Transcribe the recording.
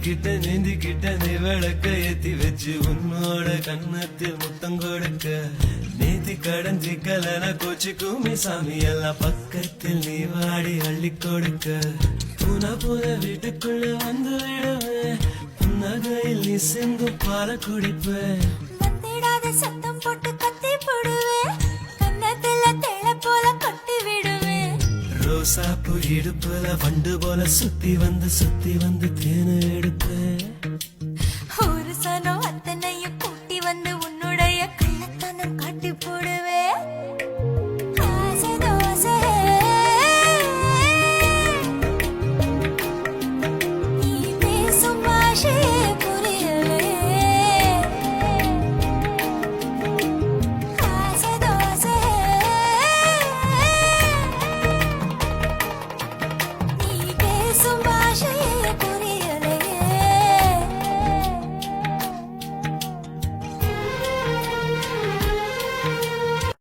நீந்திக்கிட்ட நீ விளக்க ஏத்தி வச்சு உன்னோட கண்ணத்தில் முத்தம் கொடுக்க நேத்தி கடஞ்சி கலன கோச்சு கூமி சாமி எல்லாம் பக்கத்தில் நீ வாடி அள்ளி கொடுக்க புன புன வீட்டுக்குள்ள வந்து விடுவேன் புன்னகையில் நீ சிந்தும் பால குடிப்பேன் வந்திடாத சத்தம் போட்டு கத்தி போடுவேன் கண்ணத்துல தேள போல கொட்டி விடுவேன் ரோசாப்பு இடுப்புல வண்டு போல சுத்தி வந்து தேனை எடுப்பேன்